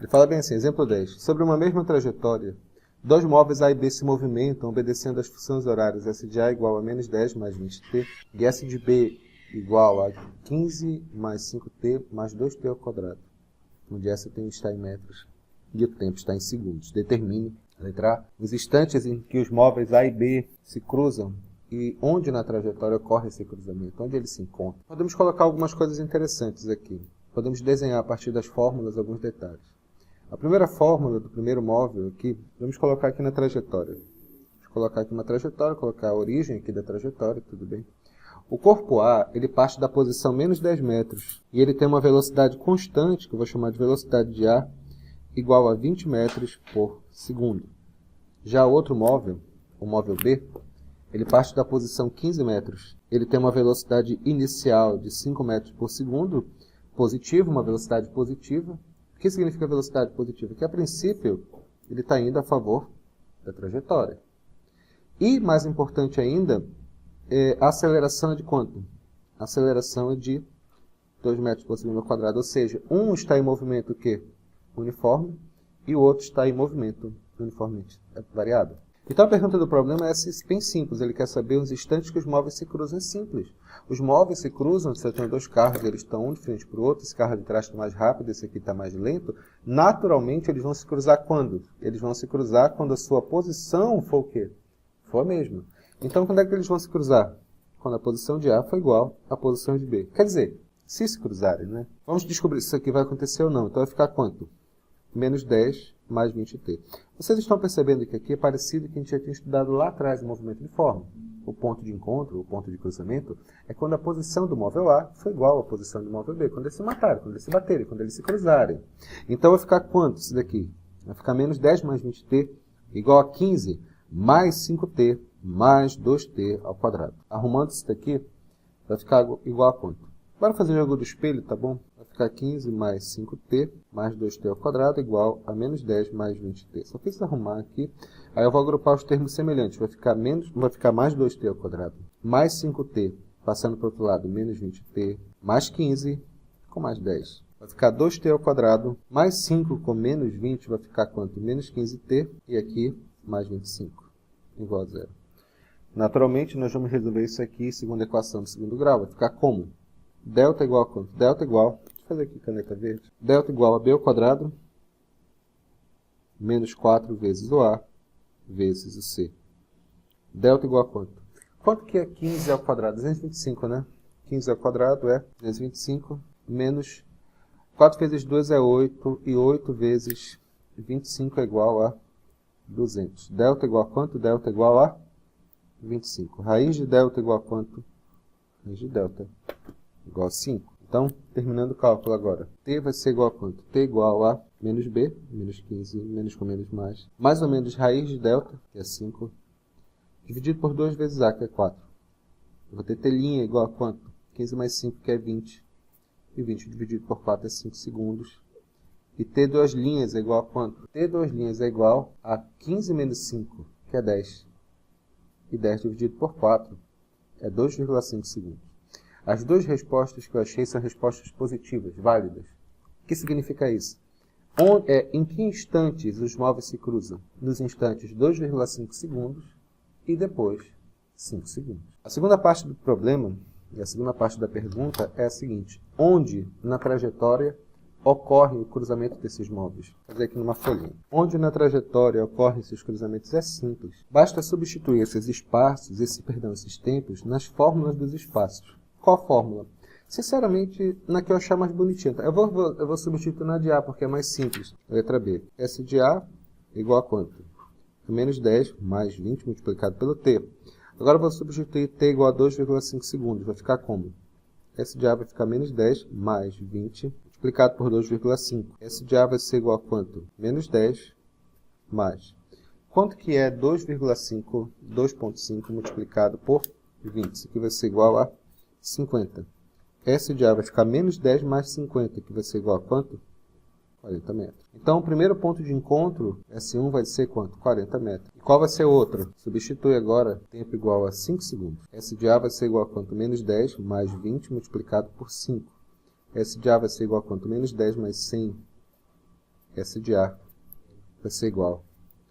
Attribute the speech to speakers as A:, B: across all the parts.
A: Ele fala bem assim, exemplo 10. Sobre uma mesma trajetória, dois móveis A e B se movimentam obedecendo às funções horárias S de A igual a menos 10 mais 20t e S de B igual a 15 mais 5t mais 2t ao quadrado, onde S está em metros e o tempo está em segundos. Determine, letra A, os instantes em que os móveis A e B se cruzam e onde na trajetória ocorre esse cruzamento, onde eles se encontram. Podemos colocar algumas coisas interessantes aqui. Podemos desenhar a partir das fórmulas alguns detalhes. A primeira fórmula do primeiro móvel aqui, vamos colocar aqui na trajetória. Vamos colocar aqui uma trajetória, colocar a origem aqui da trajetória, tudo bem? O corpo A, ele parte da posição menos 10 metros e ele tem uma velocidade constante, que eu vou chamar de velocidade de A, igual a 20 metros por segundo. Já o outro móvel, o móvel B, ele parte da posição 15 metros. Ele tem uma velocidade inicial de 5 metros por segundo, positiva, uma velocidade positiva. O que significa velocidade positiva? Que a princípio ele está indo a favor da trajetória. E, mais importante ainda, a aceleração é de quanto? A aceleração é de 2 metros por segundo ao quadrado, ou seja, um está em movimento que? Uniforme, e o outro está em movimento uniformemente variado. Então a pergunta do problema é bem simples, ele quer saber os instantes que os móveis se cruzam. É simples. Os móveis se cruzam, se eu tenho dois carros, eles estão um de frente para o outro, esse carro de trás está mais rápido, esse aqui está mais lento, naturalmente eles vão se cruzar quando? Eles vão se cruzar quando a sua posição for o quê? For a mesma. Então quando é que eles vão se cruzar? Quando a posição de A for igual à posição de B. Quer dizer, se cruzarem, né? Vamos descobrir se isso aqui vai acontecer ou não. Então vai ficar quanto? Menos 10 mais 20t. Vocês estão percebendo que aqui é parecido com o que a gente já tinha estudado lá atrás no movimento uniforme. O ponto de encontro, o ponto de cruzamento, é quando a posição do móvel A foi igual à posição do móvel B. Quando eles se matarem, quando eles se baterem, quando eles se cruzarem. Então vai ficar quanto isso daqui? Vai ficar menos 10 mais 20t igual a 15 mais 5t mais 2t ao quadrado. Arrumando isso daqui, vai ficar igual a quanto? Bora fazer o jogo do espelho, tá bom? Vai ficar 15 mais 5t mais 2t ao quadrado igual a menos 10 mais 20t. Só preciso arrumar aqui. Aí eu vou agrupar os termos semelhantes. Vai ficar mais 2t ao quadrado. Mais 5t, passando para o outro lado, menos 20t. Mais 15 com mais 10. Vai ficar 2t ao quadrado. Mais 5 com menos 20 vai ficar quanto? Menos 15t. E aqui, mais 25. Igual a zero. Naturalmente, nós vamos resolver isso aqui segundo a equação do segundo grau. Vai ficar como? Delta igual a quanto? Delta igual, deixa eu fazer aqui caneta verde. Delta igual a b ao quadrado, menos 4 vezes o a, vezes o c. Delta igual a quanto? Quanto que é 15 ao quadrado? 225, né? 15 ao quadrado é 225, menos 4 vezes 2 é 8, e 8 vezes 25 é igual a 200. Delta igual a quanto? Delta igual a 25. Raiz de delta igual a quanto? Raiz de delta igual a 5. Então, terminando o cálculo agora. T vai ser igual a quanto? T igual a menos B, menos 15, menos com menos mais ou menos raiz de delta, que é 5, dividido por 2 vezes A, que é 4. Eu vou ter T' igual a quanto? 15 mais 5, que é 20. E 20 dividido por 4 é 5 segundos. E T duas linhas é igual a quanto? T duas linhas é igual a 15 menos 5, que é 10. E 10 dividido por 4 é 2,5 segundos. As duas respostas que eu achei são respostas positivas, válidas. O que significa isso? Em que instantes os móveis se cruzam? Nos instantes 2,5 segundos e depois 5 segundos. A segunda parte do problema, e a segunda parte da pergunta, é a seguinte. Onde na trajetória ocorre o cruzamento desses móveis? Vou fazer aqui numa folhinha. Onde na trajetória ocorrem esses cruzamentos é simples. Basta substituir esses espaços, esses tempos, nas fórmulas dos espaços. Qual a fórmula? Sinceramente, na que eu achar mais bonitinha. Eu vou substituir na de A, porque é mais simples. Letra B. S de A igual a quanto? Menos 10 mais 20 multiplicado pelo T. Agora eu vou substituir T igual a 2,5 segundos. Vai ficar como? S de A vai ficar menos 10 mais 20 multiplicado por 2,5. S de A vai ser igual a quanto? Menos 10 mais. Quanto que é 2,5 multiplicado por 20? Isso aqui vai ser igual a 50. S de A vai ficar menos 10 mais 50, que vai ser igual a quanto? 40 metros. Então, o primeiro ponto de encontro, S1, vai ser quanto? 40 metros. E qual vai ser o outro? Substitui agora tempo igual a 5 segundos. S de A vai ser igual a quanto? Menos 10 mais 20 multiplicado por 5. S de A vai ser igual a quanto? Menos 10 mais 100 S de A vai ser igual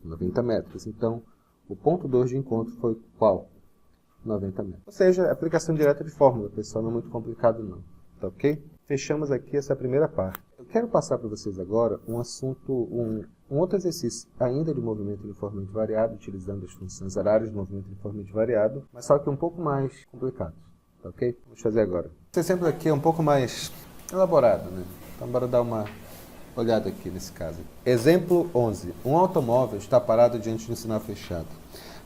A: a 90 metros. Então, o ponto 2 de encontro foi qual? 90 metros. Ou seja, aplicação direta de fórmula, pessoal, não é muito complicado não. Tá ok? Fechamos aqui essa primeira parte. Eu quero passar para vocês agora um outro exercício, ainda de movimento uniformemente variado, utilizando as funções horárias de movimento uniformemente variado, mas só que um pouco mais complicado. Tá ok? Vamos fazer agora. Esse exemplo aqui é um pouco mais elaborado, né? Então, bora dar uma olhada aqui nesse caso. Exemplo 11. Um automóvel está parado diante de um sinal fechado.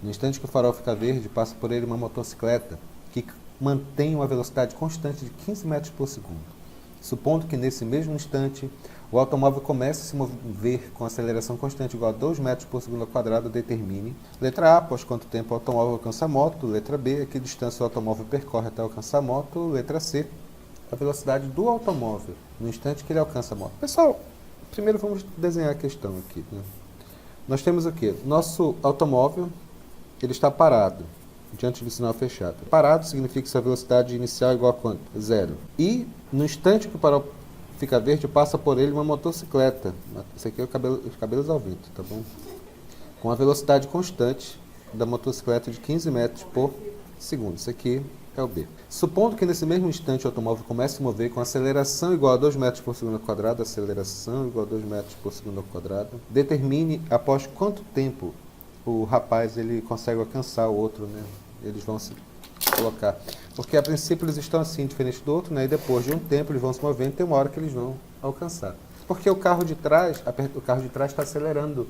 A: No instante que o farol fica verde, passa por ele uma motocicleta que mantém uma velocidade constante de 15 metros por segundo. Supondo que nesse mesmo instante o automóvel comece a se mover com aceleração constante igual a 2 metros por segundo ao quadrado, determine. Letra A, após quanto tempo o automóvel alcança a moto. Letra B, a que distância o automóvel percorre até alcançar a moto. Letra C, a velocidade do automóvel no instante que ele alcança a moto. Pessoal, primeiro vamos desenhar a questão aqui, né? Nós temos o quê? Nosso automóvel, ele está parado diante do sinal fechado. Parado significa que sua velocidade inicial é igual a quanto? 0. E no instante que o farol fica verde, passa por ele uma motocicleta. Isso aqui é os cabelos ao vento, tá bom? Com a velocidade constante da motocicleta de 15 metros por segundo. Isso aqui é o B. Supondo que nesse mesmo instante o automóvel comece a se mover com aceleração igual a 2 metros por segundo ao quadrado, aceleração igual a 2 metros por segundo ao quadrado, determine após quanto tempo o rapaz ele consegue alcançar o outro, né? Eles vão se colocar. Porque a princípio eles estão assim, diferente do outro, né? E depois de um tempo eles vão se movendo e tem uma hora que eles vão alcançar. Porque o carro de trás está acelerando.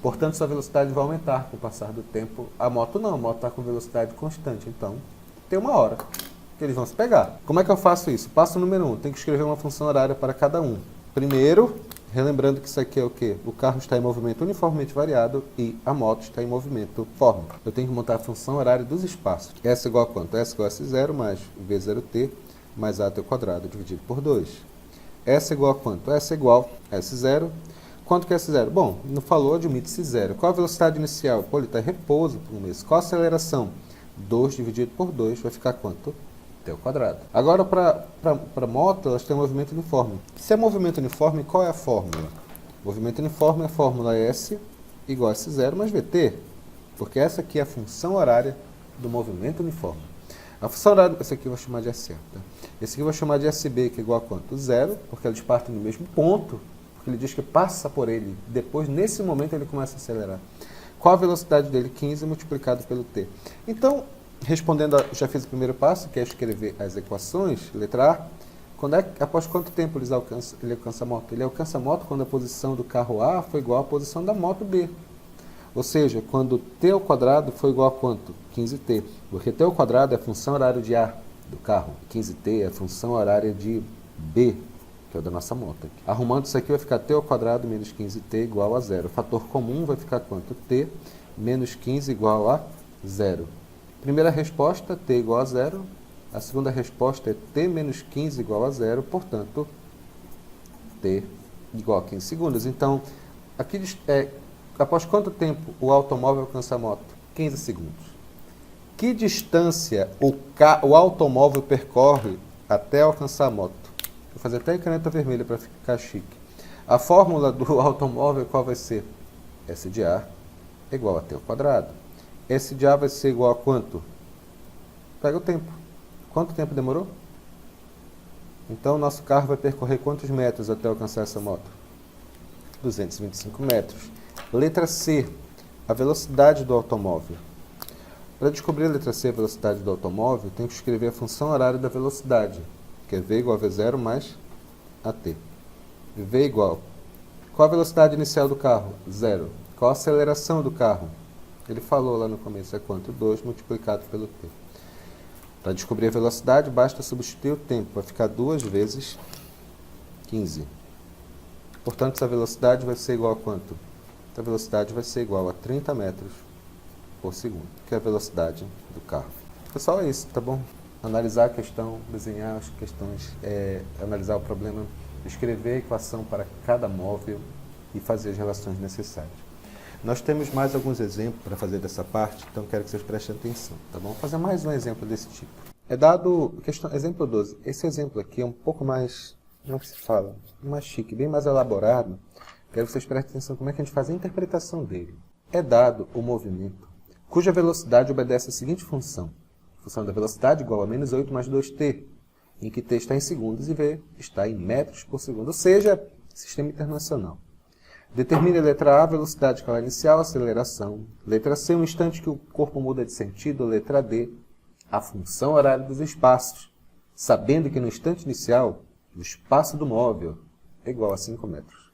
A: Portanto, sua velocidade vai aumentar com o passar do tempo. A moto não, a moto está com velocidade constante. Então, tem uma hora que eles vão se pegar. Como é que eu faço isso? Passo número 1. Tem que escrever uma função horária para cada um. Primeiro, relembrando que isso aqui é o quê? O carro está em movimento uniformemente variado e a moto está em movimento uniforme. Eu tenho que montar a função horária dos espaços. S igual a quanto? S igual a S0 mais V0t mais A ao quadrado dividido por 2. S igual a quanto? S igual a S0. Quanto que é S0? Bom, não falou, admite-se 0. Qual a velocidade inicial? Pô, ele está em repouso por um mês. Qual a aceleração? 2 dividido por 2 vai ficar quanto? T ao quadrado. Agora, para moto, elas têm um movimento uniforme. Se é movimento uniforme, qual é a fórmula? Movimento uniforme é a fórmula S igual a S0 mais VT, porque essa aqui é a função horária do movimento uniforme. A função horária, esse aqui eu vou chamar de SA, tá? Esse aqui eu vou chamar de SB, que é igual a quanto? 0, porque eles partem no mesmo ponto, porque ele diz que passa por ele, depois, nesse momento, ele começa a acelerar. Qual a velocidade dele? 15 multiplicado pelo T. Então, respondendo, já fiz o primeiro passo, que é escrever as equações, letra A. Após quanto tempo ele alcança a moto? Ele alcança a moto quando a posição do carro A foi igual à posição da moto B. Ou seja, quando T ao quadrado foi igual a quanto? 15T. Porque T ao quadrado é a função horária de A do carro. 15T é a função horária de B, que é o da nossa moto aqui. Arrumando isso aqui vai ficar T ao quadrado menos 15T igual a 0. O fator comum vai ficar quanto? T menos 15 igual a 0. Primeira resposta, T igual a 0. A segunda resposta é T menos 15 igual a 0. Portanto, T igual a 15 segundos. Então, aqui após quanto tempo o automóvel alcança a moto? 15 segundos. Que distância o automóvel percorre até alcançar a moto? Vou fazer até em caneta vermelha para ficar chique. A fórmula do automóvel qual vai ser? S de A é igual a T ao quadrado. S de A vai ser igual a quanto? Pega o tempo. Quanto tempo demorou? Então, o nosso carro vai percorrer quantos metros até alcançar essa moto? 225 metros. Letra C, a velocidade do automóvel. Para descobrir a letra C, a velocidade do automóvel, tem que escrever a função horária da velocidade, que é V igual a V0 mais AT. V igual. Qual a velocidade inicial do carro? 0. Qual a aceleração do carro? Ele falou lá no começo, é quanto? 2 multiplicado pelo T. Para descobrir a velocidade, basta substituir o tempo. Vai ficar 2 vezes 15. Portanto, essa velocidade vai ser igual a quanto? Essa velocidade vai ser igual a 30 metros por segundo, que é a velocidade do carro. Pessoal, é isso, tá bom? Analisar a questão, desenhar as questões, analisar o problema, escrever a equação para cada móvel e fazer as relações necessárias. Nós temos mais alguns exemplos para fazer dessa parte, então quero que vocês prestem atenção, tá bom? Vou fazer mais um exemplo desse tipo. É dado, exemplo 12. Esse exemplo aqui é um pouco mais, como é que se fala? Mais chique, bem mais elaborado, Quero que vocês prestem atenção como é que a gente faz a interpretação dele. É dado o movimento cuja velocidade obedece à seguinte função. A função da velocidade igual a menos 8 mais 2t, em que t está em segundos e v está em metros por segundo, ou seja, sistema internacional. Determine a letra A, velocidade escalar inicial, aceleração. Letra C, um instante que o corpo muda de sentido. Letra D, a função horária dos espaços, sabendo que no instante inicial, o espaço do móvel é igual a 5 metros.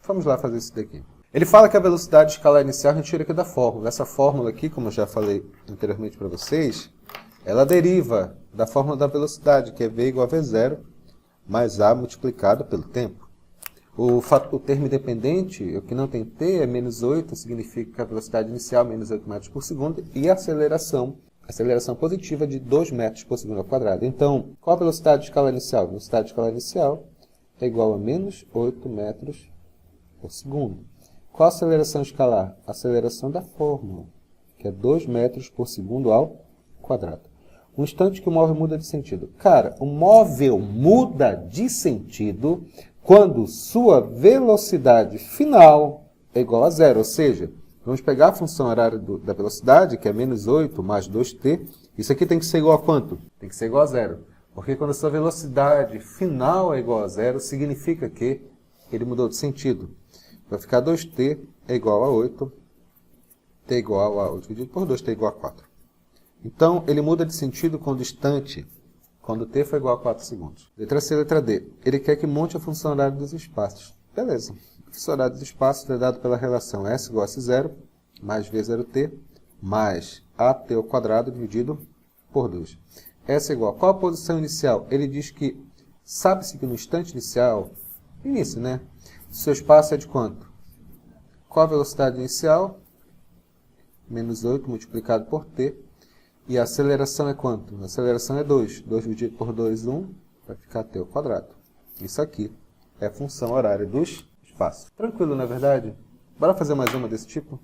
A: Vamos lá fazer isso daqui. Ele fala que a velocidade escalar inicial a gente tira aqui da fórmula. Essa fórmula aqui, como eu já falei anteriormente para vocês, ela deriva da fórmula da velocidade, que é v igual a v0 mais a multiplicado pelo tempo. O termo independente, o que não tem t, é menos 8, significa que a velocidade inicial é menos 8 metros por segundo, e a aceleração positiva de 2 metros por segundo ao quadrado. Então, qual a velocidade escalar inicial? A velocidade escalar inicial é igual a menos 8 metros por segundo. Qual a aceleração escalar? A aceleração da fórmula, que é 2 metros por segundo ao quadrado. Um instante que o móvel muda de sentido. Cara, o móvel muda de sentido quando sua velocidade final é igual a zero. Ou seja, vamos pegar a função horária da velocidade, que é menos 8 mais 2t. Isso aqui tem que ser igual a quanto? Tem que ser igual a zero. Porque quando a sua velocidade final é igual a zero, significa que ele mudou de sentido. Vai ficar 2t é igual a 8, t igual a 8 dividido por 2, t igual a 4. Então, ele muda de sentido quando t for igual a 4 segundos. Letra C, letra D. Ele quer que monte a função horária dos espaços. Beleza. A função horária dos espaços é dado pela relação S igual a S0 mais V0t mais AT ao quadrado dividido por 2. S é igual a qual a posição inicial? Ele diz que, sabe-se que no instante inicial, início, né? O seu espaço é de quanto? Qual a velocidade inicial? Menos 8 multiplicado por t. E a aceleração é quanto? A aceleração é 2. 2 dividido por 2, 1. Vai ficar t ao quadrado. Isso aqui é a função horária dos espaços. Tranquilo, não é verdade? Bora fazer mais uma desse tipo?